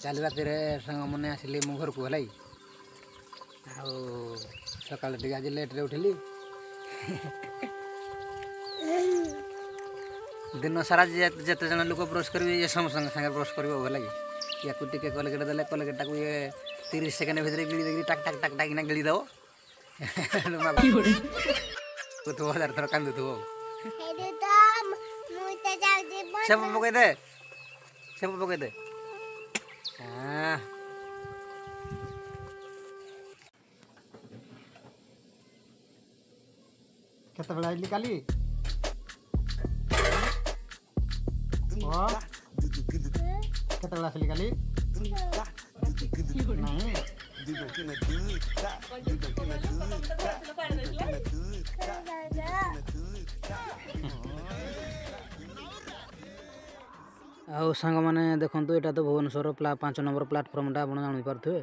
काली राति सांग मैंने आसिली मो घर को है सका आज लेट्रे उठिली दिन सारा जिते जन लोक ब्रश करेंगे ये समस्त सागे ब्रश कर लगे या कलगेट देले कलगेटा को ये 30 सेकेंड भीतर गिड़ी देगी टाक टाक टाक टाक गिड़ी दब तो 1000 थर कांदुथो सब पकई दे सब पकई दे केते बेला आइली काली केते बेला आसिली काली आउ सांग मैंने देखु यहाँ तो भुवनेश्वर 5 नंबर प्लाटफर्मटा आप जापारे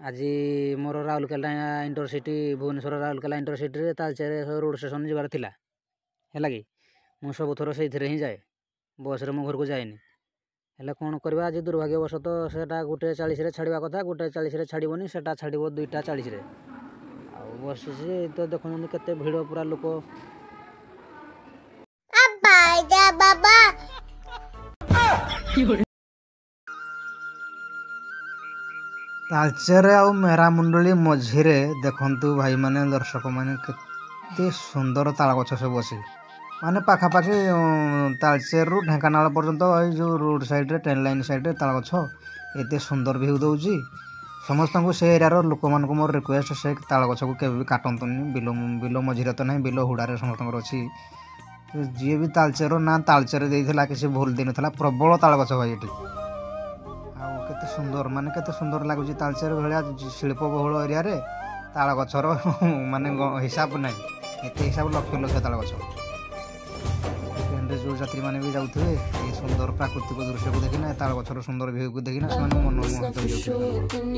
आज मोर Rourkela intercity Bhubaneswar Rourkela intercity Talcher road station जबार थिला है कि मु सब थर से ही जाए बस रे मो घर को जाएनि हेल्ले कौन करवा आज दुर्भाग्यवशत सेटा 1:40 छाड़ा कथा 1:40 छाड़बनी सेटा छाड़ 2:40 बस तो देखुं केते भिड़ पूरा लोक तालचेर आ मेरा मुंडली मझिरे देखंतु भाई माने दर्शक माने केते सुंदर ताल गछ सब अच्छी माने पाखापाखि तालचेर रु ढेंकानाल पर्यंत जो रोड साइड रे ट्रेन लाइन साइड रे ताल गछ एते सुंदर व्यू दउची समस्त को से एरिया रो लोक मान को मोर रिक्वेस्ट से ताल गछ को केबे भी काटंतुनी बिलो मझिरे तो नहीं बिलो हुडारे समस्त अच्छी जी भी तालचेर ना तालचेर देइथिला किसी भूल दिन थला प्रबल ताल गछ भाई एटी केते सुंदर माने केते सुंदर लागुची तालचेर भलिया शिल्प बहुल एरिया रे ताल गछर माने हिसाब नहीं एते हिसाब लक्ष लक्ष ताल गछ ट्रेन रे जो यात्री माने भी जाउथबे ए सुंदर प्राकृतिक दृश्य को देखिना ताल गछर सुंदर व्यू को देखिना से मन मोहित हो जाउथबे